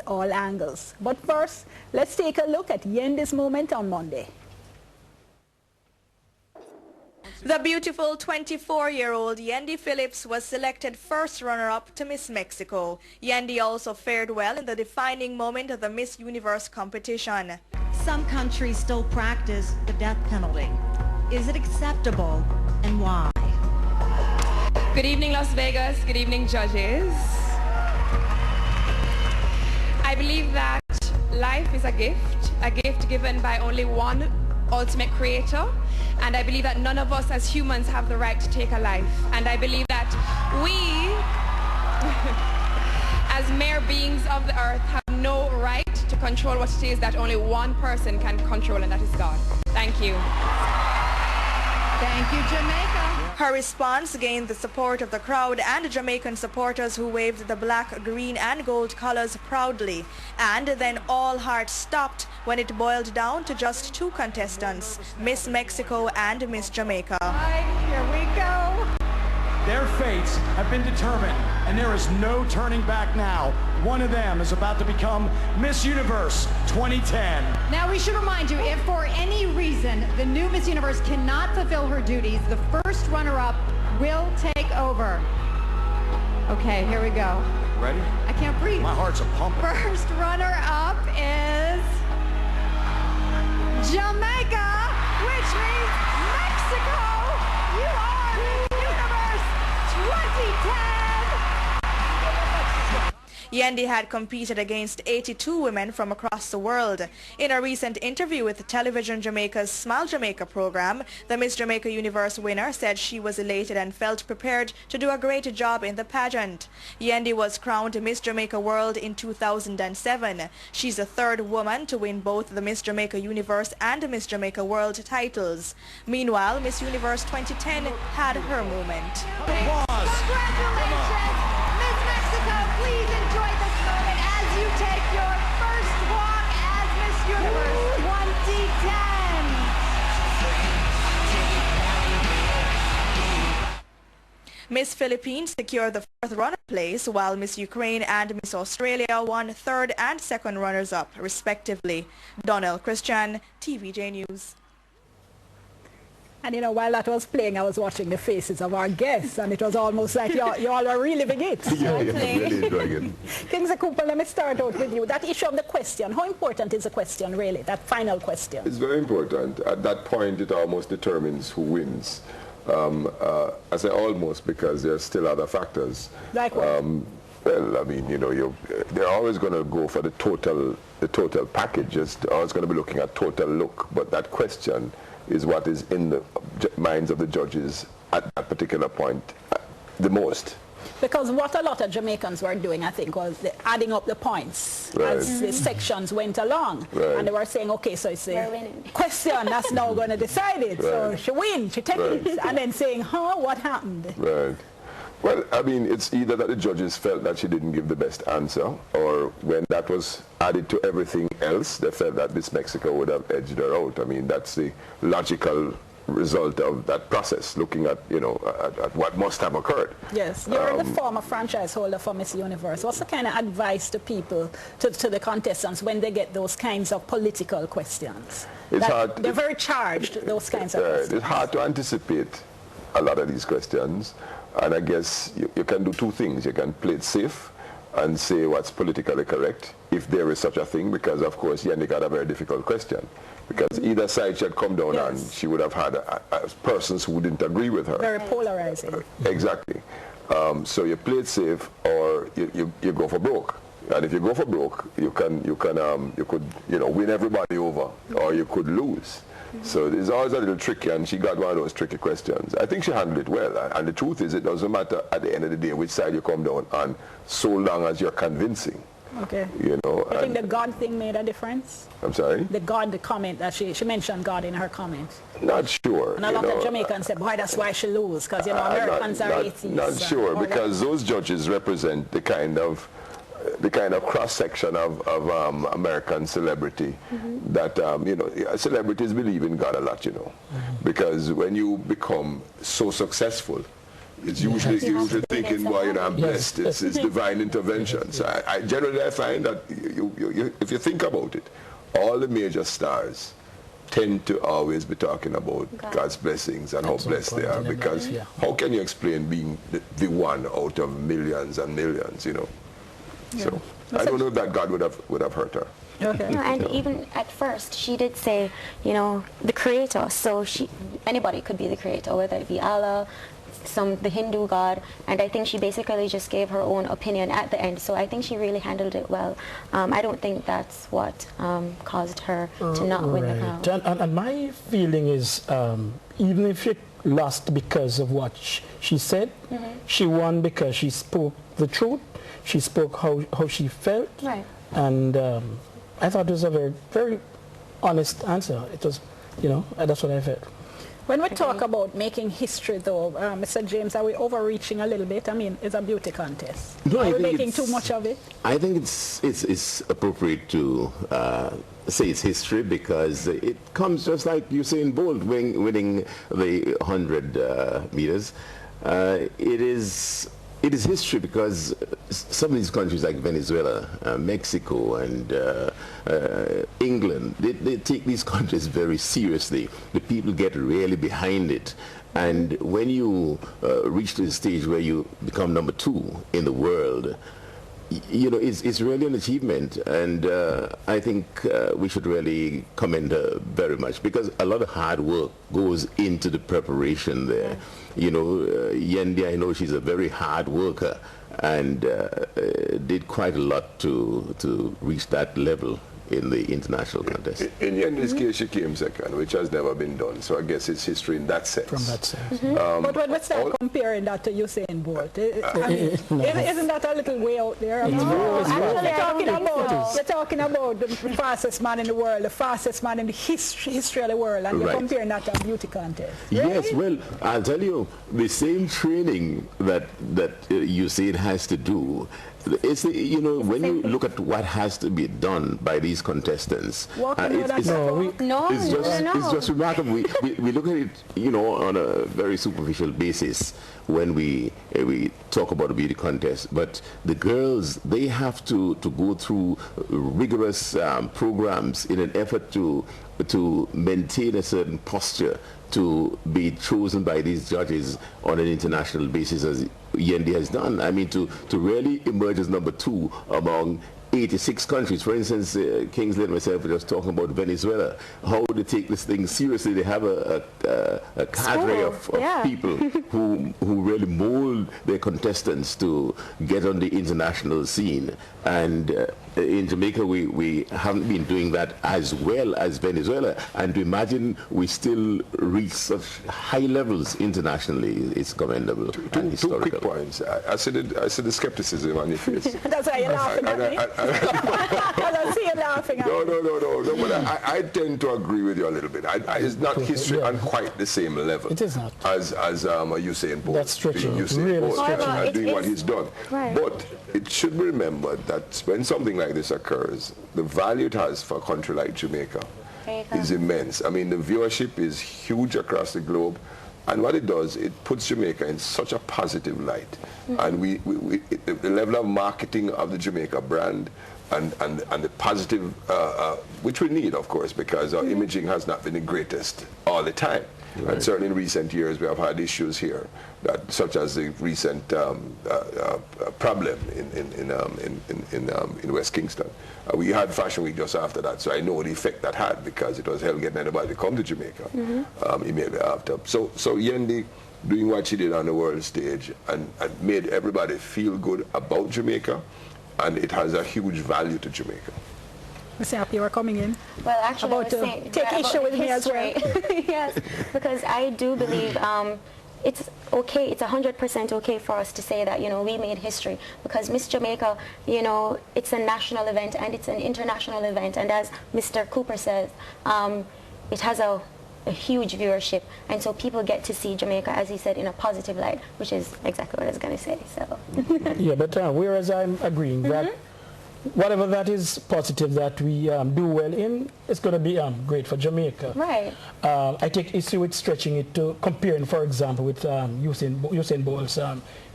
all angles. But first, let's take a look at Yendi's moment on Monday. The beautiful 24-year-old Yendi Phillips was selected first runner-up to Miss Mexico. Yendi also fared well in the defining moment of the Miss Universe competition. Some countries still practice the death penalty. Is it acceptable, and why? Good evening, Las Vegas. Good evening, judges. I believe that life is a gift given by only one ultimate creator. And I believe that none of us as humans have the right to take a life. And I believe that we, as mere beings of the earth, have no right to control what it is that only one person can control, and that is God. Thank you. Thank you, Jamaica. Her response gained the support of the crowd and Jamaican supporters who waved the black, green and gold colors proudly. And then all hearts stopped when it boiled down to just two contestants, Miss Mexico and Miss Jamaica. All right, here we go. Their fates have been determined, and there is no turning back now. One of them is about to become Miss Universe 2010. Now, we should remind you, if for any reason the new Miss Universe cannot fulfill her duties, the first runner-up will take over. Okay, here we go. Ready? I can't breathe. My heart's a pumping. First runner-up is Jamaica, which means Mexico. You are Miss Universe 2010. Yendi had competed against 82 women from across the world. In a recent interview with Television Jamaica's Smile Jamaica program, the Miss Jamaica Universe winner said she was elated and felt prepared to do a great job in the pageant. Yendi was crowned Miss Jamaica World in 2007. She's the third woman to win both the Miss Jamaica Universe and Miss Jamaica World titles. Meanwhile, Miss Universe 2010 had her moment. Congratulations, Miss Mexico. Please enjoy this moment as you take your first walk as Miss Universe 2010. Miss Philippines secured the fourth runner place, while Miss Ukraine and Miss Australia won third and second runners-up, respectively. Donnell Christian, TVJ News. And you know, while that was playing, I was watching the faces of our guests, and it was almost like y'all are reliving it. Yeah, really enjoying it. Kings Cooper, let me start out with you. That issue of the question, how important is the question, really, that final question? It's very important. At that point, it almost determines who wins. I say almost because there are still other factors. Like what? Well, I mean, you know, they're always going to go for the total package. They're always going to be looking at total look. But that question is what is in the minds of the judges at that particular point the most. Because what a lot of Jamaicans were doing, I think, was adding up the points as the sections went along. And they were saying, okay, so it's a question that's now going to decide it. So she wins, she takes it, and then saying, huh, what happened? Right. Well, I mean, it's either that the judges felt that she didn't give the best answer, or when that was added to everything else, they felt that Miss Mexico would have edged her out. I mean, that's the logical result of that process, looking at, you know, at what must have occurred. Yes, you're the former franchise holder for Miss Universe. What's the kind of advice to people, to the contestants, when they get those kinds of political questions? It's hard. They're very charged, those kinds of questions. It's hard to anticipate a lot of these questions. And I guess you can do two things. You can play it safe and say what's politically correct, if there is such a thing, because of course Yendi got a very difficult question. Because either side she had come down and she would have had persons who wouldn't agree with her. Very polarizing. Exactly. So you play it safe, or you go for broke. And if you go for broke, you could, you know, win everybody over, or you could lose. So it's always a little tricky, and she got one of those tricky questions. I think she handled it well, and the truth is it doesn't matter at the end of the day which side you come down on, so long as you're convincing. Okay. You know. I think the God thing made a difference. I'm sorry? The comment that she mentioned God in her comment. Not sure. And a lot of Jamaicans said, boy, that's why she lose, because, you know, Americans are atheists. Not sure, because those judges represent the kind of cross-section of American celebrity that, you know, celebrities believe in God a lot, you know. Because when you become so successful, It's usually thinking, well, you know, I'm blessed. It's divine intervention. So I generally find that if you think about it, all the major stars tend to always be talking about God's blessings and how blessed they are, because how can you explain being the one out of millions and millions, you know? So I don't know if that God would have hurt her. Okay. No, and even at first, she did say, you know, the creator. So anybody could be the creator, whether it be Allah, the Hindu god, and I think she basically just gave her own opinion at the end. So I think she really handled it well. I don't think that's what caused her to not win the crown. And my feeling is, even if she lost because of what she said, she won because she spoke the truth. She spoke how she felt. Right. And I thought it was a very, very honest answer. It was, you know, that's what I felt. When we talk about making history, though, Mr. James, are we overreaching a little bit? I mean, it's a beauty contest. No, are we making too much of it? I think it's appropriate to say it's history, because it comes just like Usain Bolt winning the 100 meters. It is history because some of these countries like Venezuela, Mexico, and England, they take these countries very seriously. The people get really behind it. And when you reach to the stage where you become number 2 in the world, you know, it's really an achievement. And I think we should really commend her very much, because a lot of hard work goes into the preparation there. You know, Yendi, I know she's a very hard worker and did quite a lot to reach that level in the international contest. In Yendi's case, she came second, which has never been done. So I guess it's history in that sense. From that sense. But when we start comparing that to Usain Bolt, I mean, isn't that a little way out there? You're talking about the fastest man in the world, the fastest man in the history of the world, and you're comparing that to a beauty contest. Really? Yes, well, I'll tell you, the same training that Usain has to do, it's, you know, when you look at what has to be done by these contestants, it's just remarkable. We look at it, you know, on a very superficial basis when we talk about a beauty contest. But the girls, they have to go through rigorous programs in an effort to maintain a certain posture, to be chosen by these judges on an international basis, as Yendi has done. I mean, to really emerge as number 2 among 86 countries. For instance, Kingsley and myself were just talking about Venezuela. How they take this thing seriously. They have a cadre of people who really mold their contestants to get on the international scene. And in Jamaica, we haven't been doing that as well as Venezuela. And to imagine we still reach such high levels internationally, it's commendable and historical. 2 quick points. I see the skepticism on your face. That's why you're laughing at me. I don't see you laughing at me. No, but I tend to agree with you a little bit. It's not history on quite the same level. It is not. As Usain Bolt. That's stretching. Really stretching. Doing what he's done. Right. But it should be remembered that when something like this occurs, the value it has for a country like Jamaica is immense. I mean, the viewership is huge across the globe. And what it does, it puts Jamaica in such a positive light. And the level of marketing of the Jamaica brand and the positive, which we need, of course, because our imaging has not been the greatest all the time. Right. And certainly in recent years, we have had issues here, such as the recent problem in West Kingston. We had Fashion Week just after that, so I know the effect that had, because it was hell getting anybody to come to Jamaica immediately after. So Yendi doing what she did on the world stage and made everybody feel good about Jamaica, and it has a huge value to Jamaica. Ms. Yap, you were coming in. Well, actually, I was saying, take issue with me as well. Yes, because I do believe it's okay, it's 100% okay for us to say that, you know, we made history, because Miss Jamaica, you know, it's a national event and it's an international event, and as Mr. Cooper says, it has a huge viewership, and so people get to see Jamaica, as he said, in a positive light, which is exactly what I was going to say. So yeah, but whereas I'm agreeing that whatever that is positive that we do well in, it's going to be great for Jamaica. Right. I take issue with stretching it to comparing, for example, with Usain Bolt's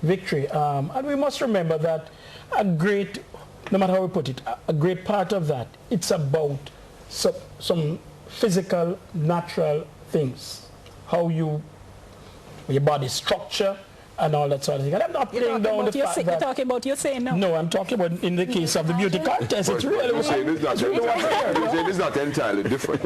victory. And we must remember that no matter how we put it, a great part of that, it's about some physical, natural things. How your body structure, and all that sort of thing. And I'm not playing down the fact that... You're talking about Usain now? No, I'm talking about in the case of the beauty contest. It's really... Usain is not entirely different.